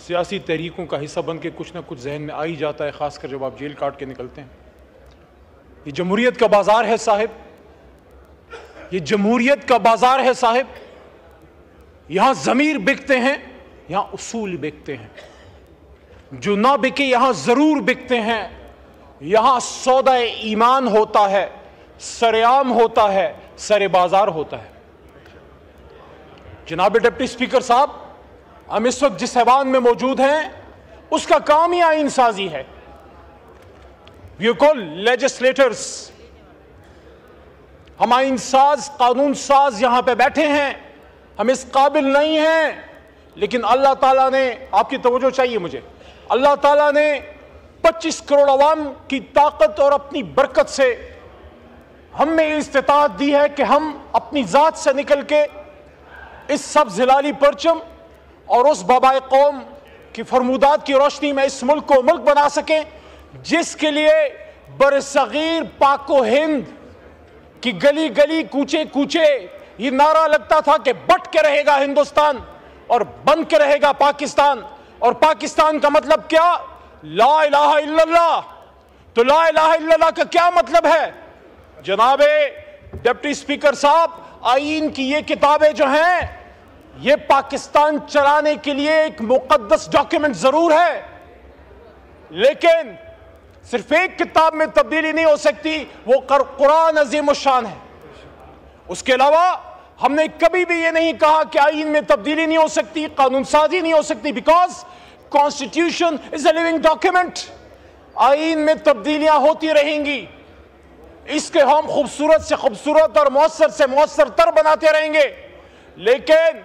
سیاسی تحریکوں کا حصہ بن کے کچھ نہ کچھ ذہن میں آ ہی جاتا ہے، خاص کر جب آپ جیل کاٹ کے نکلتے ہیں۔ یہ جمہوریت کا بازار ہے صاحب، یہ جمہوریت کا بازار ہے صاحب، یہاں ضمیر بکتے ہیں، یہاں اصول بکتے ہیں، جو نہ بکے یہاں ضرور بکتے ہیں، یہاں سودا ایمان ہوتا ہے، سرعام ہوتا ہے، سر بازار ہوتا ہے۔ جناب ڈپٹی سپیکر صاحب، ہم اس وقت جس ایوان میں موجود ہیں اس کا کام ہی آئین سازی ہے۔ We are called legislators۔ ہم آئین ساز، قانون ساز یہاں پہ بیٹھے ہیں، ہم اس قابل نہیں ہیں، لیکن اللہ تعالیٰ نے، آپ کی توجہ چاہیے مجھے، اللہ تعالیٰ نے 25 کروڑ عوام کی طاقت اور اپنی برکت سے ہم میں استطاعت دی ہے کہ ہم اپنی ذات سے نکل کے اس سبز ہلالی پرچم اور اس بابائے قوم کی فرمودات کی روشنی میں اس ملک کو ملک بنا سکیں، جس کے لیے برصغیر پاک و ہند کی گلی گلی کوچے کوچے یہ نعرہ لگتا تھا کہ بٹ کے رہے گا ہندوستان اور بن کے رہے گا پاکستان۔ اور پاکستان کا مطلب کیا؟ لا الہ الا اللہ۔ تو لا الہ الا اللہ کا کیا مطلب ہے؟ جناب ڈپٹی سپیکر صاحب، آئین کی یہ کتابیں جو ہیں یہ پاکستان چلانے کے لیے ایک مقدس ڈاکیومنٹ ضرور ہے، لیکن صرف ایک کتاب میں تبدیلی نہیں ہو سکتی، وہ قرآن عظیم الشان ہے۔ اس کے علاوہ ہم نے کبھی بھی یہ نہیں کہا کہ آئین میں تبدیلی نہیں ہو سکتی، قانون سازی نہیں ہو سکتی، because constitution is a living document. آئین میں تبدیلیاں ہوتی رہیں گی، اس کے ہم خوبصورت سے خوبصورت اور مؤثر سے مؤثر تر بناتے رہیں گے، لیکن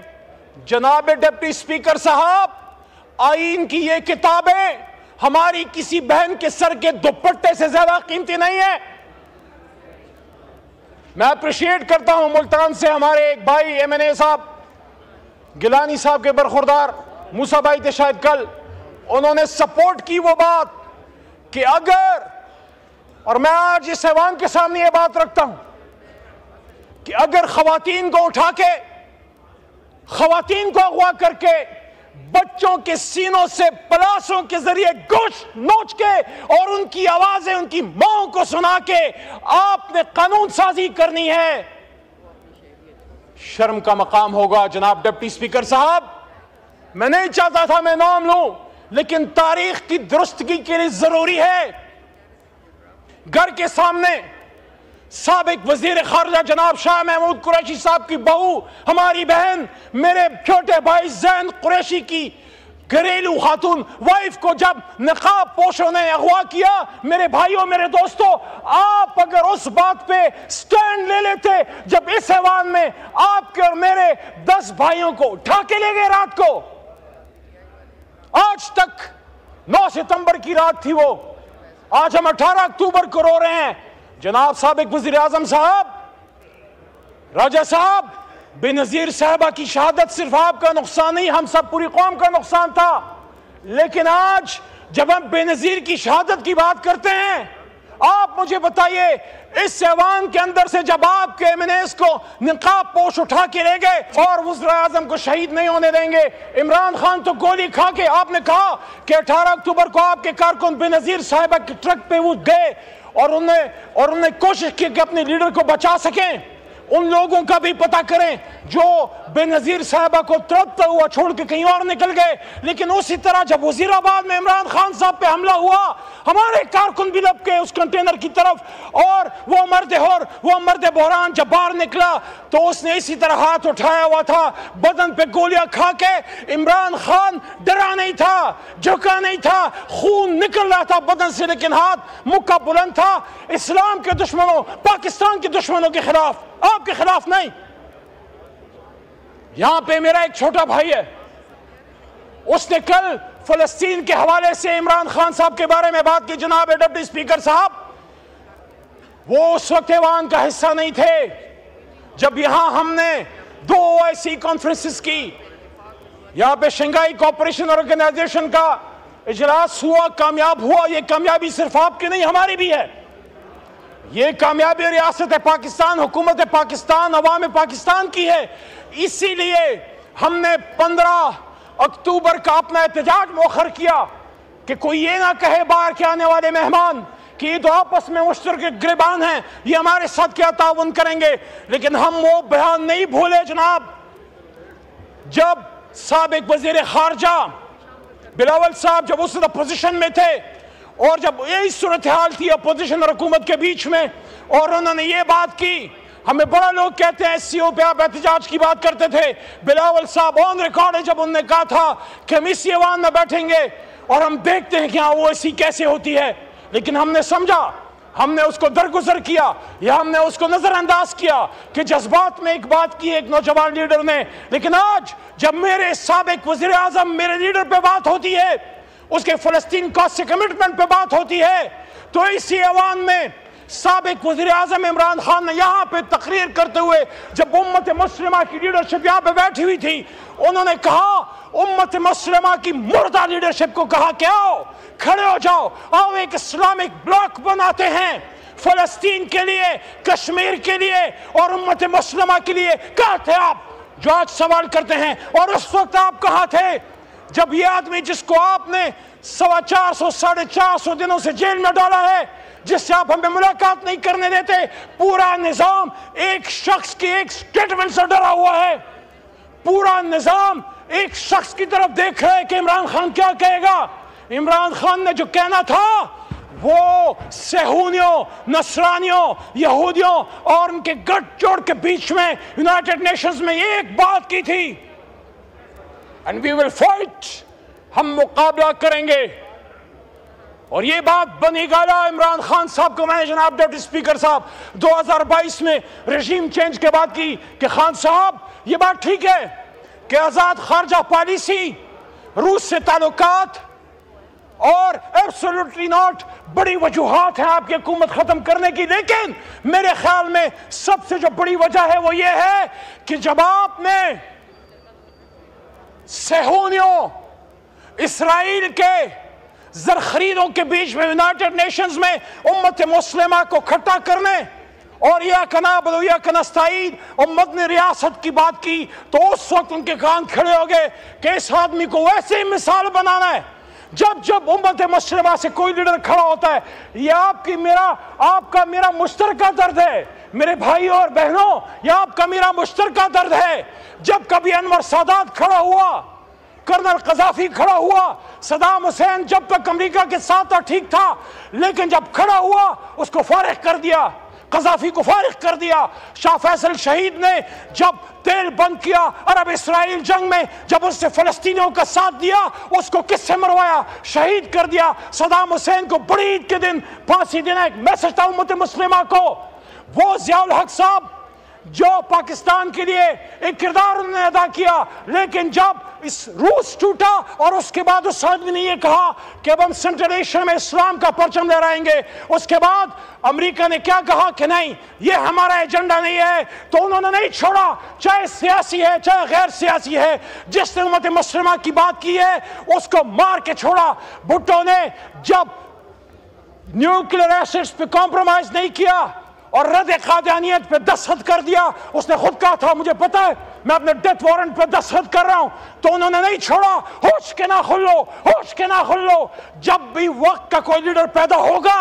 جناب ڈپٹی سپیکر صاحب، آئین کی یہ کتابیں ہماری کسی بہن کے سر کے دوپٹے سے زیادہ قیمتی نہیں ہے۔ میں اپریشیٹ کرتا ہوں ملتان سے ہمارے ایک بھائی ایم این اے صاحب، گیلانی صاحب کے برخوردار موسیٰ بھائی تھے شاید کل، انہوں نے سپورٹ کی وہ بات کہ اگر، اور میں آج اس ایوان کے سامنے یہ بات رکھتا ہوں کہ اگر خواتین کو اٹھا کے، خواتین کو اغوا کر کے، بچوں کے سینوں سے پلاسوں کے ذریعے گوشت نوچ کے اور ان کی آوازیں ان کی ماں کو سنا کے آپ نے قانون سازی کرنی ہے، شرم کا مقام ہوگا۔ جناب ڈپٹی سپیکر صاحب، میں نہیں چاہتا تھا میں نام لوں، لیکن تاریخ کی درستگی کے لیے ضروری ہے۔ گھر کے سامنے سابق وزیر خارجہ جناب شاہ محمود قریشی صاحب کی بہو، ہماری بہن، میرے چھوٹے بھائی زین قریشی کی گھریلو خاتون وائف کو جب نقاب پوشوں نے اغوا کیا، میرے بھائیوں، میرے دوستوں، آپ اگر اس بات پہ سٹینڈ لے لیتے جب اس ایوان میں آپ کے اور میرے 10 بھائیوں کو اٹھا کے لے گئے رات کو، آج تک 9 ستمبر کی رات تھی وہ، آج ہم 18 اکتوبر کو رو رہے ہیں۔ جناب سابق وزیر اعظم صاحب، راجہ صاحب، بے نظیر صاحبہ کی شہادت صرف آپ کا نقصان نہیں، ہم سب پوری قوم کا نقصان تھا، لیکن آج جب ہم بے نظیر کی شہادت کی بات کرتے ہیں، آپ مجھے بتائیے اس ایوان کے اندر سے جب آپ کے ایم این ایز کو نقاب پوش اٹھا کے لے گئے اور وزیر اعظم کو شہید نہیں ہونے دیں گے، عمران خان تو گولی کھا کے، آپ نے کہا کہ 18 اکتوبر کو آپ کے کارکن بے نظیر صاحبہ کے ٹرک پہ وہ گئے اور انہوں نے کوشش کی کہ اپنے لیڈر کو بچا سکیں۔ ان لوگوں کا بھی پتہ کریں جو بے نظیر صاحبہ کو تڑپتا ہوا چھوڑ کے کہیں اور نکل گئے، لیکن اسی طرح جب وزیر آباد میں عمران خان صاحب پہ حملہ ہوا، ہمارے کارکن بھی لپ کے اس کنٹینر کی طرف، اور وہ مرد بحران جب باہر نکلا تو اس نے اسی طرح ہاتھ اٹھایا ہوا تھا، بدن پہ گولیاں کھا کے۔ عمران خان ڈرا نہیں تھا، جھکا نہیں تھا، خون نکل رہا تھا بدن سے، لیکن ہاتھ مکہ بلند تھا، اسلام کے دشمنوں، پاکستان کے دشمنوں کے خلاف، آپ کے خلاف نہیں۔ یہاں پہ میرا ایک چھوٹا بھائی ہے، اس نے کل فلسطین کے حوالے سے عمران خان صاحب کے بارے میں بات کی۔ جناب ڈپٹی سپیکر صاحب، وہ اس وقت ایوان کا حصہ نہیں تھے جب یہاں ہم نے 2 OIC کانفرنسز کی، یہاں پہ شنگھائی کوآپریشن آرگنائزیشن کا اجلاس ہوا، کامیاب ہوا۔ یہ کامیابی صرف آپ کی نہیں، ہماری بھی ہے۔ یہ کامیابی ریاست پاکستان، حکومت پاکستان، عوام پاکستان کی ہے۔ اسی لیے ہم نے 15 اکتوبر کا اپنا احتجاج مؤخر کیا کہ کوئی یہ نہ کہے باہر کے آنے والے مہمان کہ یہ تو آپس میں مشترک گریبان ہیں، یہ ہمارے ساتھ کیا تعاون کریں گے. لیکن ہم وہ بیان نہیں بھولے جناب جب سابق وزیر خارجہ بلاول صاحب جب اس اپوزیشن میں تھے اور جب یہی صورتحال تھی اپوزیشن اور حکومت کے بیچ میں، اور انہوں نے یہ بات کی. ہمیں بڑا لوگ کہتے ہیں SCO پہ آپ احتجاج کی بات کرتے تھے. بلاول صاحب آن ریکارڈ ہے جب انہوں نے کہا تھا کہ ہم اسی ایوان میں بیٹھیں گے اور ہم دیکھتے ہیں کہ ہاں وہ ایسی کیسے ہوتی ہے. لیکن ہم نے سمجھا، ہم نے اس کو درگزر کیا یا ہم نے اس کو نظر انداز کیا کہ جذبات میں ایک بات کی ایک نوجوان لیڈر نے. لیکن آج جب میرے سابق وزیر اعظم میرے لیڈر پہ بات ہوتی ہے، اس کے فلسطین کاز سے کمٹمنٹ پہ بات ہوتی ہے، تو اسی ایوان میں سابق وزیر اعظم عمران خان نے یہاں پہ تقریر کرتے ہوئے جب امت مسلمہ کی لیڈرشپ یہاں پہ بیٹھی ہوئی تھی، انہوں نے کہا امت مسلمہ کی مردہ لیڈرشپ کو کہا کہ آؤ کھڑے ہو جاؤ، آؤ ایک اسلامک بلاک بناتے ہیں فلسطین کے لیے، کشمیر کے لیے اور امت مسلمہ کے لیے. کہاں تھے آپ جو آج سوال کرتے ہیں؟ اور اس وقت آپ کہاں تھے جب یہ آدمی جس کو آپ نے 450 450 دنوں سے جیل میں ڈالا ہے، جس سے آپ ہمیں ملاقات نہیں کرنے دیتے، پورا نظام ایک شخص کی ایک سٹیٹمنٹ سے ڈرا ہوا ہے، پورا نظام ایک شخص کی طرف دیکھ رہا ہے کہ عمران خان کیا کہے گا. عمران خان نے جو کہنا تھا وہ صہیونیوں، نصرانیوں، یہودیوں اور ان کے گٹھ جوڑ کے بیچ میں یونائٹڈ نیشنز میں ایک بات کی تھی، and we will fight، ہم مقابلہ کریں گے. اور یہ بات بنی گالا عمران خان صاحب کو میں نے جناب ڈپٹی اسپیکر صاحب 2022 میں رژیم چینج کے بعد کی کہ خان صاحب یہ بات ٹھیک ہے کہ آزاد خارجہ پالیسی، روس سے تعلقات اور ایبسولوٹلی ناٹ بڑی وجوہات ہیں آپ کی حکومت ختم کرنے کی، لیکن میرے خیال میں سب سے جو بڑی وجہ ہے وہ یہ ہے کہ جب آپ نے صہیونیوں، اسرائیل کے زرخریدوں کے بیچ میں یونائٹڈ نیشنز میں امت مسلمہ کو کھٹا کرنے اور یا کنابل یا کنستعید اور مدنی ریاست کی بات کی، تو اس وقت ان کے کان کھڑے ہو گئے کہ اس آدمی کو ویسے ہی مثال بنانا ہے. جب امت مسلمہ سے کوئی لیڈر کھڑا ہوتا ہے، یہ آپ کا میرا مشترکہ درد ہے میرے بھائیوں اور بہنوں، یہ آپ کا میرا مشترکہ درد ہے. جب کبھی انور سادات کھڑا ہوا، کرنل قذافی کھڑا ہوا، صدام حسین جب تک امریکہ کے ساتھ تھا ٹھیک تھا، لیکن جب کھڑا ہوا اس کو فارغ کر دیا، قذافی کو فارغ کر دیا. شاہ فیصل شہید نے جب تیل بند کیا عرب اسرائیل جنگ میں، جب اس سے فلسطینیوں کا ساتھ دیا، اس کو کس سے مروایا؟ شہید کر دیا. صدام حسین کو بڑی عید کے دن پھانسی دینا ایک میسج تھا امت مسلمہ کو. وہ ضیاء الحق صاحب جو پاکستان کے لیے ایک کردار انہوں نے ادا کیا، لیکن جب اس روس ٹوٹا اور اس کے بعد اس آدمی نے یہ کہا کہ اب ہم سینٹرل ایشیا میں اسلام کا پرچم لہرائیں گے، اس کے بعد امریکہ نے کیا کہا کہ نہیں یہ ہمارا ایجنڈا نہیں ہے، تو انہوں نے نہیں چھوڑا، چاہے سیاسی ہے چاہے غیر سیاسی ہے، جس نے امت مسلمہ کی بات کی ہے اس کو مار کے چھوڑا. بھٹو نے جب نیوکلیر ایسٹس پہ کمپرومائز نہیں کیا اور رد قادیانیت پہ دستخط کر دیا، اس نے خود کہا تھا مجھے پتا ہے میں اپنے ڈیتھ وارنٹ پہ دستخط کر رہا ہوں، تو انہوں نے نہیں چھوڑا. ہوش کے نہ کھلو، ہوش کے نہ کھلو. جب بھی وقت کا کوئی لیڈر پیدا ہوگا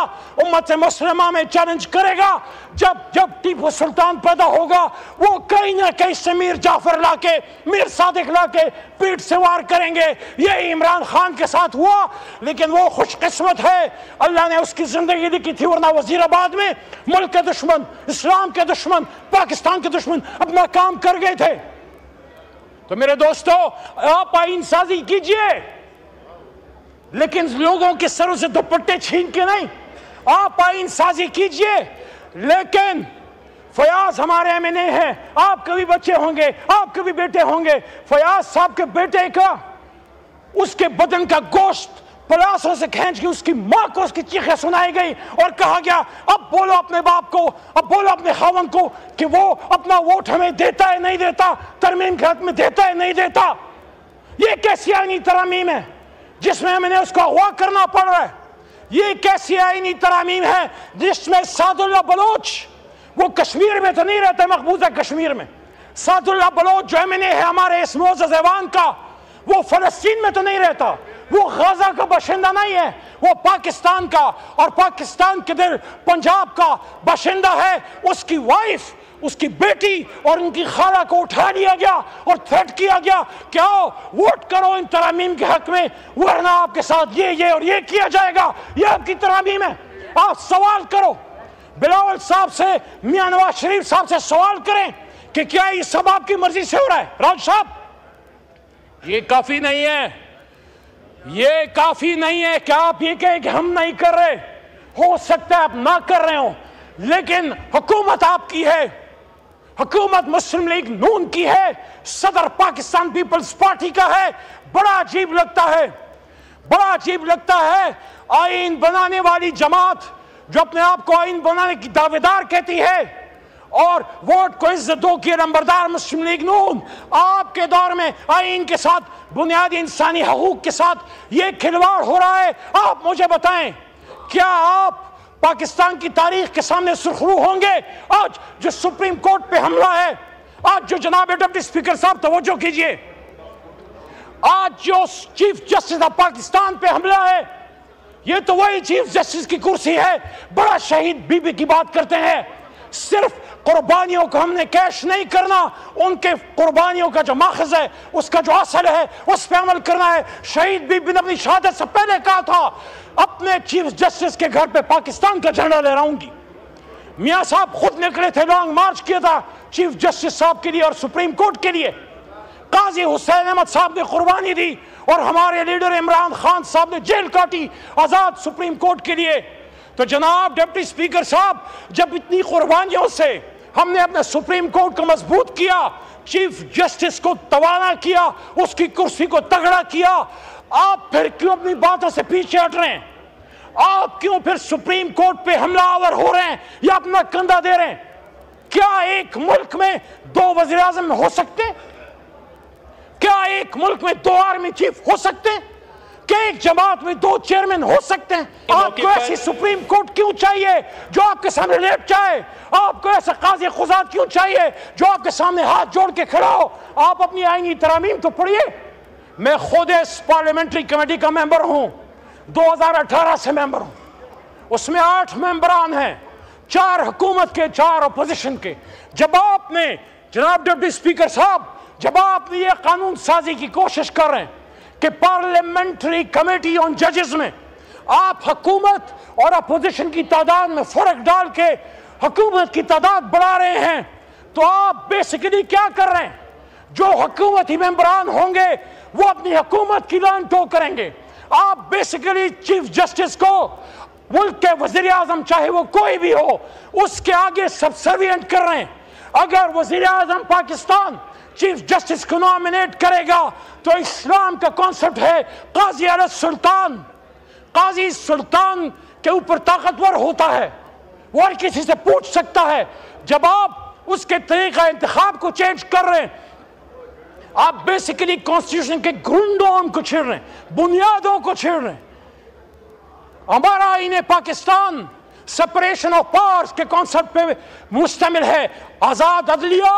امت مسلمہ میں چیلنج کرے گا. جب ٹیپو سلطان پیدا ہوگا وہ کہیں نہ کہیں سے میر جعفر لا کے، میر صادق لا کے پیٹ سے وار کریں گے. یہی عمران خان کے ساتھ ہوا، لیکن وہ خوش قسمت ہے اللہ نے اس کی زندگی لکھی تھی، ورنہ وزیر آباد میں ملک کے دشمن، اسلام کے دشمن، پاکستان کے دشمن اپنا کام کر گئے تھے. تو میرے دوستو آپ آئین سازی کیجئے، لیکن لوگوں کے سروں سے دوپٹے چھین کے نہیں. آپ آئین سازی کیجئے، لیکن فیاض ہمارے MNA ہیں، آپ کے بھی بچے ہوں گے، آپ کے بھی بیٹے ہوں گے. فیاض صاحب کے بیٹے کا اس کے بدن کا گوشت پلاسوں سے کھینچ کے اس کی ماں کو اس کی چیخیں سنائی گئی اور کہا گیا اب بولو اپنے باپ کو، اب بولو اپنے خاوند کو کہ وہ اپنا ووٹ ہمیں دیتا ہے نہیں دیتا، ترمیم کے حق میں دیتا ہے نہیں دیتا. یہ کیسی آئینی ترامیم ہے جس میں ہمیں اس کو اغوا کرنا پڑ رہا ہے؟ یہ کیسی آئینی ترامیم ہے جس میں سعد اللہ بلوچ، وہ کشمیر میں تو نہیں رہتا، مقبوضہ کشمیر میں، سعد اللہ بلوچ جو MNA ہے ہمارے اس معزز ایوان کا، وہ فلسطین میں تو نہیں رہتا، وہ غزہ کا باشندہ نہیں ہے، وہ پاکستان کا اور پاکستان کے دل پنجاب کا باشندہ ہے۔ اس کی وائف، اس کی بیٹی اور ان کی خالہ کو اٹھا لیا گیا اور تھریٹ کیا گیا کہ آؤ ووٹ کرو ان ترامیم کے حق میں، ورنہ آپ کے ساتھ یہ اور یہ کیا جائے گا، یہ آپ کی ترامیم ہے۔ آپ سوال کرو بلاول صاحب سے، میاں نواز شریف صاحب سے سوال کریں کہ کیا یہ سب آپ کی مرضی سے ہو رہا ہے؟ راج صاحب، یہ کافی نہیں ہے، یہ کافی نہیں ہے کہ آپ یہ کہیں کہ ہم نہیں کر رہے۔ ہو سکتا ہے آپ نہ کر رہے ہوں، لیکن حکومت آپ کی ہے، حکومت مسلم لیگ نون کی ہے، صدر پاکستان پیپلز پارٹی کا ہے۔ بڑا عجیب لگتا ہے، بڑا عجیب لگتا ہے آئین بنانے والی جماعت جو اپنے آپ کو آئین بنانے کی دعوے دار کہتی ہے اور ووٹ کو عزت دو کی نمبردار مسلم لیگ نون، آپ کے دور میں آئین کے ساتھ، بنیادی انسانی حقوق کے ساتھ یہ کھلواڑ ہو رہا ہے۔ آپ مجھے بتائیں، کیا آپ پاکستان کی تاریخ کے سامنے سرخرو ہوں گے؟ آج جو سپریم کورٹ پہ حملہ ہے، آج جو جناب ڈپٹی سپیکر صاحب توجہ کیجئے، آج جو چیف جسٹس آف پاکستان پہ حملہ ہے، یہ تو وہی چیف جسٹس کی کرسی ہے۔ بڑا شہید بی بی کی بات کرتے ہیں، صرف قربانیوں کو ہم نے کیش نہیں کرنا، ان کے قربانیوں کا جو ماخذ ہے، اس کا جو اصل ہے، اس پہ عمل کرنا ہے۔ شہید بی بی نے اپنی شہادت سے پہلے کہا تھا اپنے چیف جسٹس کے گھر پہ پاکستان کا جھنڈا لہراؤں گی۔ میاں صاحب خود نکلے تھے، لانگ مارچ کیا تھا چیف جسٹس صاحب کے لیے اور سپریم کورٹ کے لیے۔ قاضی حسین احمد صاحب نے قربانی دی اور ہمارے لیڈر عمران خان صاحب نے جیل کاٹی آزاد سپریم کورٹ کے لیے۔ تو جناب ڈپٹی سپیکر صاحب، جب اتنی قربانیوں سے ہم نے اپنے سپریم کورٹ کو مضبوط کیا، چیف جسٹس کو توانا کیا، اس کی کرسی کو تگڑا کیا، آپ پھر کیوں اپنی باتوں سے پیچھے ہٹ رہے ہیں؟ آپ کیوں پھر سپریم کورٹ پہ حملہ آور ہو رہے ہیں یا اپنا کندھا دے رہے ہیں؟ کیا ایک ملک میں دو وزیر اعظم ہو سکتے؟ کیا ایک ملک میں دو آرمی چیف ہو سکتے؟ کیا ایک جماعت میں دو چیئرمین ہو سکتے ہیں؟ آپ کو ایسی سپریم کورٹ کیوں چاہیے جو آپ کے سامنے لیٹ جائے؟ آپ کو ایسا قاضی قضات کیوں چاہیے جو آپ کے سامنے ہاتھ جوڑ کے کھڑا ہو؟ آپ اپنی آئینی ترامیم تو پڑھیے۔ میں خود اس پارلیمنٹری کمیٹی کا ممبر ہوں، 2018 سے ممبر ہوں، اس میں 8 ممبران ہیں، 4 حکومت کے، 4 اپوزیشن کے۔ جب آپ نے جناب ڈپٹی سپیکر صاحب، جب آپ نے یہ قانون سازی کی کوشش کر رہے ہیں کہ پارلیمنٹری کمیٹی آن ججز میں آپ حکومت اور اپوزیشن کی تعداد میں فرق ڈال کے حکومت کی تعداد بڑھا رہے ہیں، تو آپ بیسیکلی کیا کر رہے ہیں؟ جو حکومتی ممبران ہوں گے وہ اپنی حکومت کی لان ٹو کریں گے۔ آپ بیسیکلی چیف جسٹس کو، ملک کے وزیر اعظم چاہے وہ کوئی بھی ہو، اس کے آگے سبسروینٹ کر رہے ہیں۔ اگر وزیر اعظم پاکستان چیف جسٹس کو نامنیٹ کرے گا تو اسلام کا کانسیپٹ ہے قاضی علی السلطان، قاضی سلطان کے اوپر طاقتور ہوتا ہے، وہ ہر کسی سے پوچھ سکتا ہے۔ جب آپ اس کے طریقہ انتخاب کو چینج کر رہے ہیں، آپ بیسیکلی کانسٹیٹیوشن کے گرنڈوں کو چھیڑ رہے ہیں، بنیادوں کو چھیڑ رہے ہیں۔ ہمارا آئین پاکستان سپریشن آف پاورز کے کانسیپٹ پہ مشتمل ہے، آزاد عدلیہ،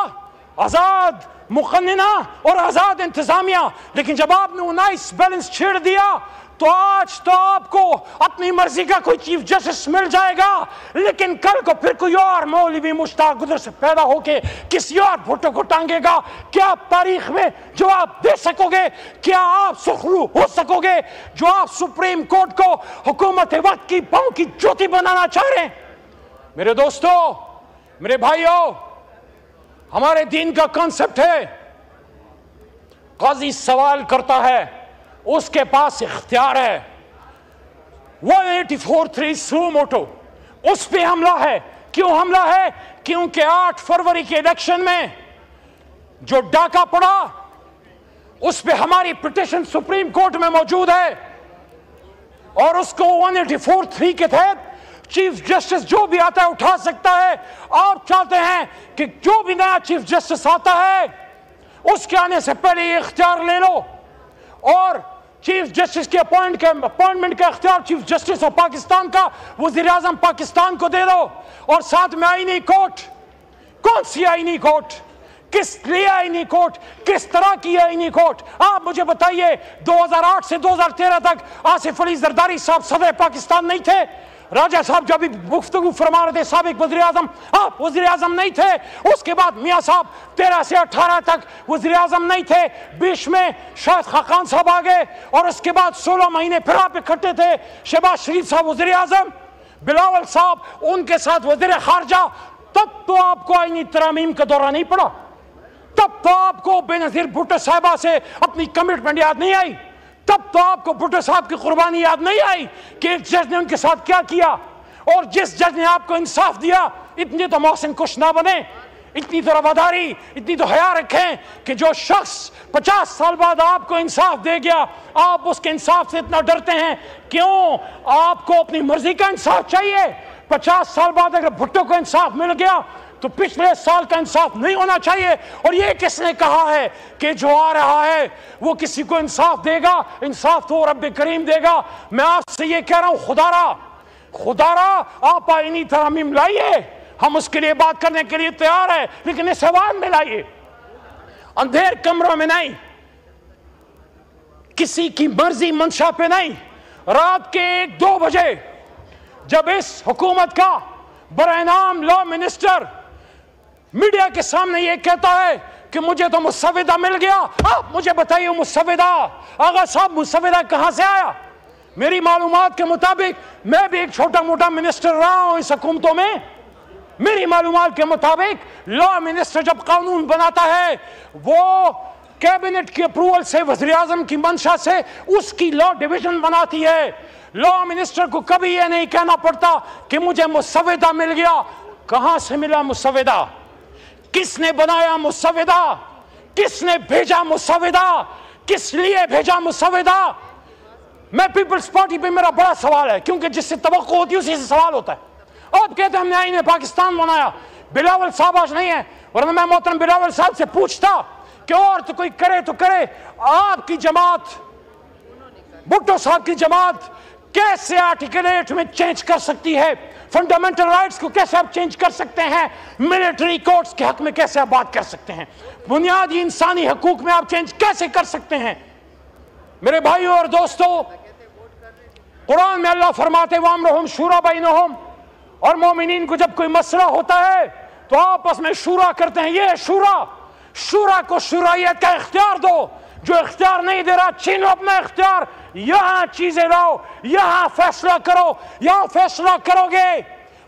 آزاد مقننہ اور آزاد انتظامیہ۔ لیکن جب آپ نے 19 بیلنس چھیڑ دیا تو آج تو آپ کو اپنی مرضی کا کوئی چیف جسٹس مل جائے گا، لیکن کل کو پھر کوئی اور مولوی مشتاق ادھر سے پیدا ہو کے کسی اور بھٹو کو ٹانگے گا۔ کیا آپ تاریخ میں جواب دے سکو گے؟ کیا آپ سرخرو ہو سکو گے جو آپ سپریم کورٹ کو حکومت وقت کی پاؤں کی جوتی بنانا چاہ رہے ہیں؟ میرے دوستو، میرے بھائیوں، ہمارے دین کا کانسیپٹ ہے قاضی سوال کرتا ہے، اس کے پاس اختیار ہے۔ 184(3) سو موٹو، اس پہ حملہ ہے۔ کیوں حملہ ہے؟ کیونکہ 8 فروری کے الیکشن میں جو ڈاکہ پڑا، اس پہ ہماری پٹیشن سپریم کورٹ میں موجود ہے، اور اس کو 184(3) کے تحت چیف جسٹس جو بھی آتا ہے اٹھا سکتا ہے۔ آپ چاہتے ہیں کہ جو بھی نیا چیف جسٹس آتا ہے اس کے آنے سے پہلے یہ اختیار لے لو، اور چیف جسٹس کے اپوائنٹمنٹ کا اختیار چیف جسٹس آف پاکستان کا وزیر اعظم پاکستان کو دے دو، اور ساتھ میں آئینی کورٹ۔ کون سی آئینی کورٹ؟ کس لیے آئینی کوڈ؟ کس طرح کی آئینی کوڈ؟ آپ مجھے بتائیے 2008 سے 2013 تک آصف علی زرداری صاحب صدر پاکستان نہیں تھے؟ راجہ صاحب جو ابھی گفتگو فرما رہے تھے سابق وزیر اعظم، آپ وزیر اعظم نہیں تھے؟ اس کے بعد میاں صاحب 13 سے 18 تک وزیر اعظم نہیں تھے، بیچ میں شاہد خاقان صاحب آگئے، اور اس کے بعد 16 مہینے پھر آپ اکٹھے تھے، شہباز شریف صاحب وزیر اعظم، بلاول صاحب ان کے ساتھ وزیر خارجہ، تب تو آپ کو آئینی ترامیم کا دورہ نہیں پڑا؟ تب تو آپ کو بے نظیر بھٹو صاحبہ سے اپنی کمٹمنٹ یاد نہیں آئی؟ تب تو آپ کو بھٹو صاحب کی قربانی یاد نہیں آئی کہ ایک جج نے ان کے ساتھ کیا کیا؟ اور جس جج نے آپ کو انصاف دیا، اتنی تو محسن کش نہ بنے، اتنی تو رواداری، اتنی تو حیا رکھیں کہ جو شخص 50 سال بعد آپ کو انصاف دے گیا، آپ اس کے انصاف سے اتنا ڈرتے ہیں کیوں؟ آپ کو اپنی مرضی کا انصاف چاہیے۔ 50 سال بعد اگر بھٹو کو انصاف مل گیا تو پچھلے سال کا انصاف نہیں ہونا چاہیے۔ اور یہ کس نے کہا ہے کہ جو آ رہا ہے وہ کسی کو انصاف دے گا؟ انصاف تو رب کریم دے گا۔ میں آپ سے یہ کہہ رہا ہوں، خدا را آپ آئینی ترامیم لائیے، ہم اس کے لیے بات کرنے کے لیے تیار ہیں، لیکن اس ایوان میں لائیے، اندھیر کمروں میں نہیں، کسی کی مرضی منشا پہ نہیں۔ رات کے 1-2 بجے جب اس حکومت کا برائے نام لا منسٹر میڈیا کے سامنے یہ کہتا ہے کہ مجھے تو مسودہ مل گیا، آپ مجھے بتائیے مسودہ، آغا صاحب مسودہ کہاں سے آیا؟ میری معلومات کے مطابق میں بھی ایک چھوٹا موٹا منسٹر رہا ہوں اس حکومتوں میں، میری معلومات کے مطابق لا منسٹر جب قانون بناتا ہے وہ کیبنٹ کی اپروول سے، وزیر اعظم کی منشا سے اس کی لا ڈویژن بناتی ہے۔ لا منسٹر کو کبھی یہ نہیں کہنا پڑتا کہ مجھے مسودہ مل گیا۔ کہاں سے ملا مسودہ؟ کس نے بنایا مسودہ؟ کس نے بھیجا مسودہ؟ کس لیے بھیجا مسودہ؟ میں پیپلز پارٹی پہ میرا بڑا سوال ہے، کیونکہ جس سے توقع ہوتی ہے اسی سے سوال ہوتا ہے۔ آپ کہتے ہیں ہم نے آئین پاکستان بنایا، بلاول صاحب آج نہیں ہے، ورنہ میں محترم بلاول صاحب سے پوچھتا کہ اور تو کوئی کرے تو کرے، آپ کی جماعت، بھٹو صاحب کی جماعت کیسے آرٹیکل 8 میں چینج کر سکتی ہے؟ فنڈامنٹل رائٹس کو کیسے آپ چینج کر سکتے ہیں؟ ملٹری کورٹس کے حق میں کیسے آپ بات کر سکتے ہیں؟ بنیادی انسانی حقوق میں آپ چینج کیسے کر سکتے ہیں؟ میرے بھائیوں اور دوستو، قرآن میں اللہ فرماتے وَأَمْرُهُمْ شُورَى بَيْنَهُمْ، اور مومنین کو جب کوئی مسئلہ ہوتا ہے تو آپس میں شورا کرتے ہیں۔ یہ شورا کو شورائیت کا اختیار دو، جو اختیار نہیں دے رہا چھینو اپنا اختیار، یہاں چیزیں لاؤ، یہاں فیصلہ کرو، یہاں فیصلہ کرو گے۔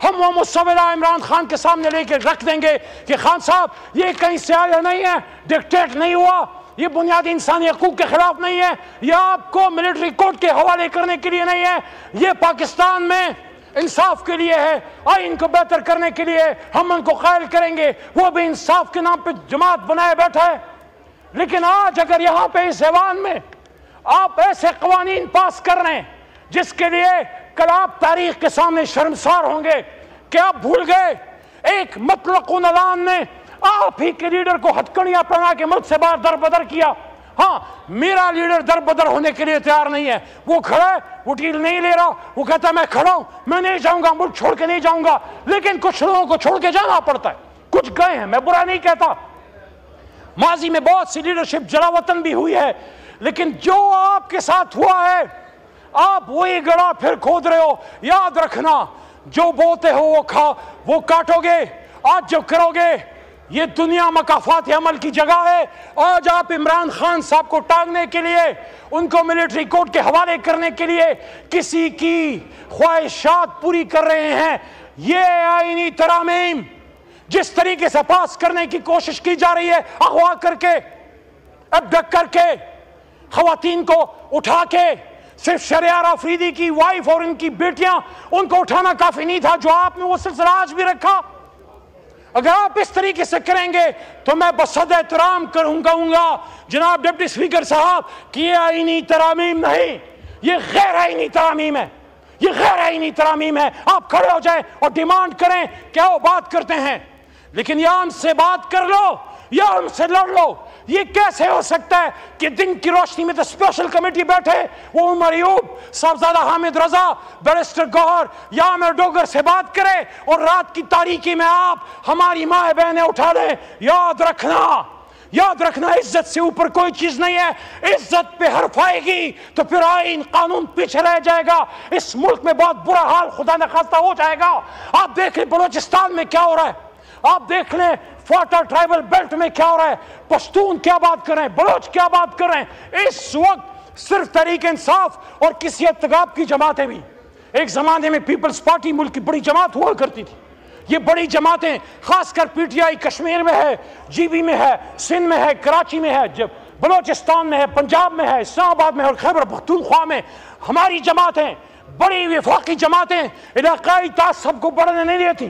ہم وہ مسودہ عمران خان کے سامنے لے کے رکھ دیں گے کہ خان صاحب یہ کہیں سے آیا نہیں ہے، ڈکٹیٹ نہیں ہوا، یہ بنیادی انسانی حقوق کے خلاف نہیں ہے، یہ آپ کو ملٹری کورٹ کے حوالے کرنے کے لیے نہیں ہے، یہ پاکستان میں انصاف کے لیے ہے، آئین کو بہتر کرنے کے لیے ہم ان کو قائل کریں گے۔ وہ بھی انصاف کے نام پہ جماعت بنائے بیٹھا ہے۔ لیکن آج اگر یہاں پہ اس ایوان میں آپ ایسے قوانین پاس کر رہے ہیں جس کے لیے کل آپ تاریخ کے سامنے شرمسار ہوں گے کہ آپ بھول گئے ایک مطلق اعلان نے آپ ہی کے لیڈر کو ہتھکڑیاں پہنا کے ملک سے باہر در بدر کیا۔ ہاں، میرا لیڈر در بدر ہونے کے لیے تیار نہیں ہے، وہ کھڑا ہے، وہ ڈیل نہیں لے رہا، وہ کہتا ہے میں کھڑا ہوں، میں نہیں جاؤں گا، ملک چھوڑ کے نہیں جاؤں گا۔ لیکن کچھ لوگوں کو چھوڑ کے جانا پڑتا ہے، کچھ گئے ہیں، میں برا نہیں کہتا، ماضی میں بہت سی لیڈرشپ جلا وطن بھی ہوئی ہے، لیکن جو آپ کے ساتھ ہوا ہے آپ وہی گڑا پھر کھود رہے ہو۔ یاد رکھنا، جو بوتے ہو وہ کاٹو گے۔ آج جو کرو گے یہ دنیا مکافات عمل کی جگہ ہے۔ آج آپ عمران خان صاحب کو ٹانگنے کے لیے، ان کو ملٹری کورٹ کے حوالے کرنے کے لیے کسی کی خواہشات پوری کر رہے ہیں۔ یہ آئینی ترامیم جس طریقے سے پاس کرنے کی کوشش کی جا رہی ہے، اغوا کر کے، ابڈکٹ کر کے، خواتین کو اٹھا کے، صرف شہریار آفریدی کی وائف اور ان کی بیٹیاں، ان کو اٹھانا کافی نہیں تھا، جو آپ نے وہ سلسلہ آج بھی رکھا۔ اگر آپ اس طریقے سے کریں گے تو میں بصد احترام کہوں گا جناب ڈپٹی اسپیکر صاحب کہ یہ آئینی ترامیم نہیں، یہ غیر آئینی ترامیم ہے، یہ غیر آئینی ترامیم ہے۔ آپ کھڑے ہو جائیں اور ڈیمانڈ کریں، کیا وہ بات کرتے ہیں، لیکن یا ہم سے بات کر لو یا ہم سے لڑ لو۔ یہ کیسے ہو سکتا ہے کہ دن کی روشنی میں تو اسپیشل کمیٹی بیٹھے، وہ عمر ایوب، صاحبزادہ حامد رضا، بیرسٹر گوہر یا عامر ڈوگر سے بات کرے اور رات کی تاریکی میں آپ ہماری ماں بہنیں اٹھا لیں؟ یاد رکھنا عزت سے اوپر کوئی چیز نہیں ہے۔ عزت پہ حرف آئے گی تو پھر آئین قانون پیچھے رہ جائے گا، اس ملک میں بہت برا حال خدا نخواستہ ہو جائے گا۔ آپ دیکھ لیں بلوچستان میں کیا ہو رہا ہے، آپ دیکھ لیں فاٹا ٹرائبل بیلٹ میں کیا ہو رہا ہے، پشتون کیا بات کر رہے ہیں، بلوچ کیا بات کر رہے ہیں۔ اس وقت صرف تحریک انصاف اور کسی ارتکاب کی جماعتیں بھی، ایک زمانے میں پیپلز پارٹی ملک کی بڑی جماعت ہوا کرتی تھی، یہ بڑی جماعتیں خاص کر پی ٹی آئی کشمیر میں ہے، جی بی میں ہے، سندھ میں ہے، کراچی میں ہے، جب بلوچستان میں ہے، پنجاب میں ہے، اسلام آباد میں ہے اور خیبر پختونخوا میں ہماری جماعتیں، بڑی وفاقی جماعتیں علاقائی تعصب کو بڑھنے نہیں دیتی،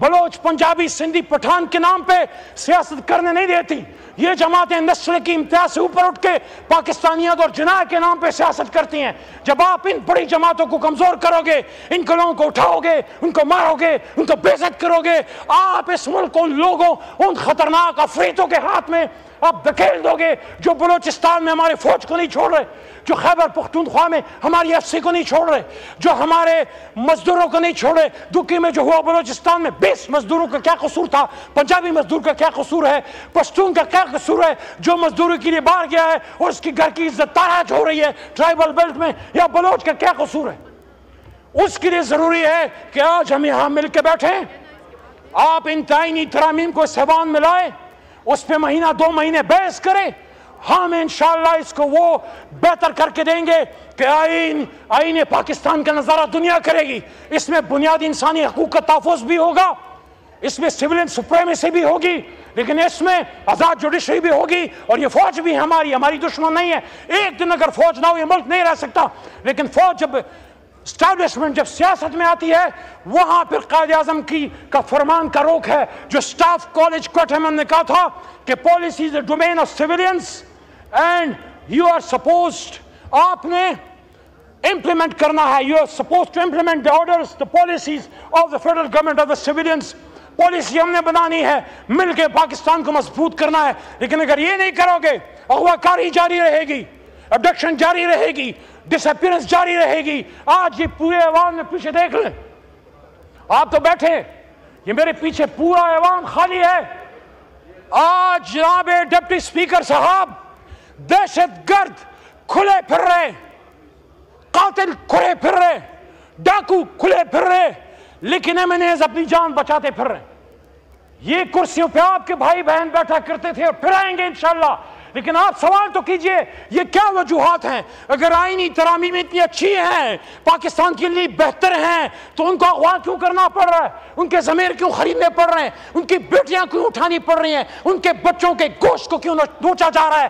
بلوچ، پنجابی، سندھی، پٹھان کے نام پہ سیاست کرنے نہیں دیتی۔ یہ جماعتیں نسل کی امتیاز سے اوپر اٹھ کے پاکستانیت اور جناح کے نام پہ سیاست کرتی ہیں۔ جب آپ ان بڑی جماعتوں کو کمزور کرو گے، ان کو لوگوں کو اٹھاؤ گے، ان کو مارو گے، ان کو بے عزت کرو گے، آپ اس ملک کو ان لوگوں، ان خطرناک عفریتوں کے ہاتھ میں آپ دھکیل دو گے جو بلوچستان میں ہمارے فوج کو نہیں چھوڑ رہے، جو خیبر پختونخوا میں ہماری ایف سی کو نہیں چھوڑ رہے، جو ہمارے مزدوروں کو نہیں چھوڑ رہے۔ دکی میں جو ہوا بلوچستان میں 20 مزدوروں کا کیا قصور تھا، پنجابی مزدور کا کیا قصور ہے، پشتون کا کیا قصور ہے جو مزدوری کے لیے باہر گیا ہے اور اس کی گھر کی عزت تاراج ہو رہی ہے ٹرائبل بیلٹ میں، یا بلوچ کا کیا قصور ہے؟ اس کے لیے ضروری ہے کہ آج ہم یہاں مل کے بیٹھیں، آپ ان آئینی ترامیم کو اس ایوان میں لائیں، اس پہ مہینہ 2 مہینے بحث کریں، ہم انشاءاللہ اس کو وہ بہتر کر کے دیں گے کہ آئین پاکستان کا نظارہ دنیا کرے گی۔ اس میں بنیادی انسانی حقوق کا تحفظ بھی ہوگا، اس میں سویلین سپریمیسی بھی ہوگی، لیکن اس میں آزاد جوڈیشری بھی ہوگی، اور یہ فوج بھی ہماری دشمن نہیں ہے۔ ایک دن اگر فوج نہ ہو یہ ملک نہیں رہ سکتا، لیکن فوج جب اسٹیبلشمنٹ جب سیاست میں آتی ہے وہاں پھر قائد اعظم کا فرمان کا روک ہے، جو سٹاف کالج کوئٹہ میں نے کہا تھا کہ policy is a domain of civilians and you are supposed, آپ نے امپلیمنٹ کرنا ہے، you are supposed to implement the orders, the policies of the federal government of the civilians۔ Policy ہم نے بنانی ہے، مل کے پاکستان کو مضبوط کرنا ہے، لیکن اگر یہ نہیں کرو گے اغوا کاری جاری رہے گی، ابڈکشن جاری رہے گی، ڈس اپیرنس جاری رہے گی۔ آج یہ پورے ایوان میں پیچھے دیکھ لیں، آپ تو بیٹھے، یہ میرے پیچھے پورا ایوان خالی ہے۔ آج جناب ڈپٹی اسپیکر صاحب، دہشت گرد کھلے پھر رہے، قاتل کھلے پھر رہے، ڈاکو کھلے پھر رہے، لیکن ایمنیز اپنی جان بچاتے پھر رہے۔ یہ کرسیوں پہ آپ کے بھائی بہن بیٹھا کرتے تھے اور پھر آئیں گے انشاءاللہ، لیکن آپ سوال تو کیجئے یہ کیا وجوہات ہیں؟ اگر آئینی ترامیم اتنی اچھی ہیں، پاکستان کے لیے بہتر ہیں، تو ان کو اغوا کیوں کرنا پڑ رہا ہے؟ ان کے ضمیر کیوں خریدنے پڑ رہے ہیں؟ ان کی بیٹیاں کیوں اٹھانی پڑ رہی ہیں؟ ان کے بچوں کے گوشت کو کیوں نوچا جا رہا ہے؟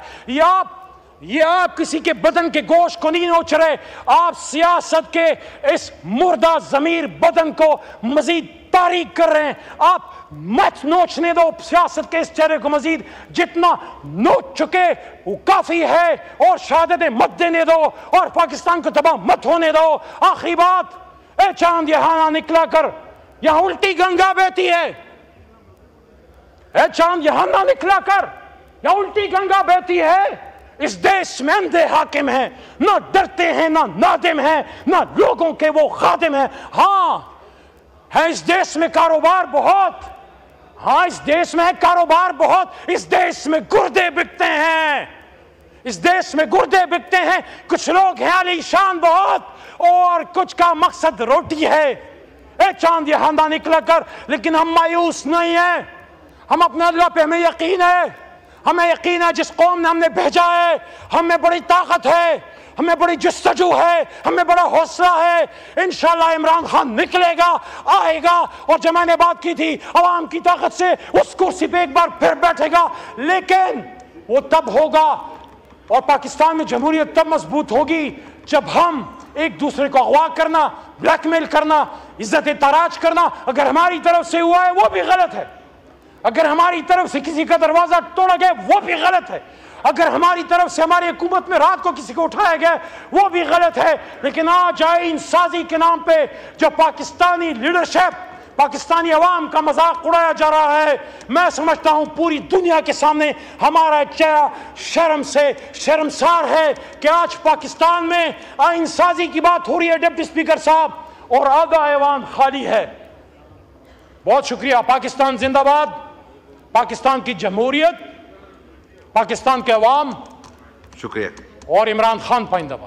یہ آپ کسی کے بدن کے گوشت کو نہیں نوچ رہے، آپ سیاست کے اس مردہ ضمیر بدن کو مزید تاریک کر رہے ہیں۔ آپ مت نوچنے دو سیاست کے اس چہرے کو، مزید جتنا نوچ چکے وہ کافی ہے، اور شہادتیں مت دینے دو اور پاکستان کو تباہ مت ہونے دو۔ آخری بات، اے چاند یہاں نہ نکلا کر، یہاں الٹی گنگا بہتی ہے۔ اے چاند یہاں نہ نکلا کر، یہاں الٹی گنگا بہتی ہے۔ اس دیش میں اندھے حاکم ہیں، نہ ڈرتے ہیں، نہ نادم ہیں، نہ لوگوں کے وہ خادم ہیں۔ ہاں ہے اس دیش میں کاروبار بہت، ہاں اس دیش میں ہے کاروبار بہت، اس دیش میں گردے بکتے ہیں، اس دیش میں گردے بکتے ہیں۔ کچھ لوگ ہیں علی شان بہت، اور کچھ کا مقصد روٹی ہے۔ اے چاند یہاں نہ نکلا کر، لیکن ہم مایوس نہیں ہیں، ہم اپنے اللہ پہ ہمیں یقین ہے، ہمیں یقین ہے جس قوم نے ہم نے بھیجا ہے ہمیں بڑی طاقت ہے، ہمیں بڑی جستجو ہے، ہمیں بڑا حوصلہ ہے۔ انشاءاللہ عمران خان نکلے گا، آئے گا، اور جو میں نے بات کی تھی عوام کی طاقت سے اس کرسی پہ ایک بار پھر بیٹھے گا، لیکن وہ تب ہوگا اور پاکستان میں جمہوریت تب مضبوط ہوگی جب ہم ایک دوسرے کو اغوا کرنا، بلیک میل کرنا، عزت تاراج کرنا اگر ہماری طرف سے ہوا ہے وہ بھی غلط ہے، اگر ہماری طرف سے کسی کا دروازہ توڑا گیا وہ بھی غلط ہے، اگر ہماری طرف سے ہماری حکومت میں رات کو کسی کو اٹھایا گیا وہ بھی غلط ہے۔ لیکن آج آئین سازی کے نام پہ جو پاکستانی لیڈرشپ پاکستانی عوام کا مذاق اڑایا جا رہا ہے. میں سمجھتا ہوں پوری دنیا کے سامنے ہمارا چہرہ شرم سے شرمسار ہے کہ آج پاکستان میں آئین سازی کی بات ہو رہی ہے ڈپٹی اسپیکر صاحب, اور آدھا ایوان خالی ہے. بہت شکریہ. پاکستان زندہ باد, پاکستان کی جمہوریت, پاکستان کے عوام, شکریہ. اور عمران خان پائندہ باد.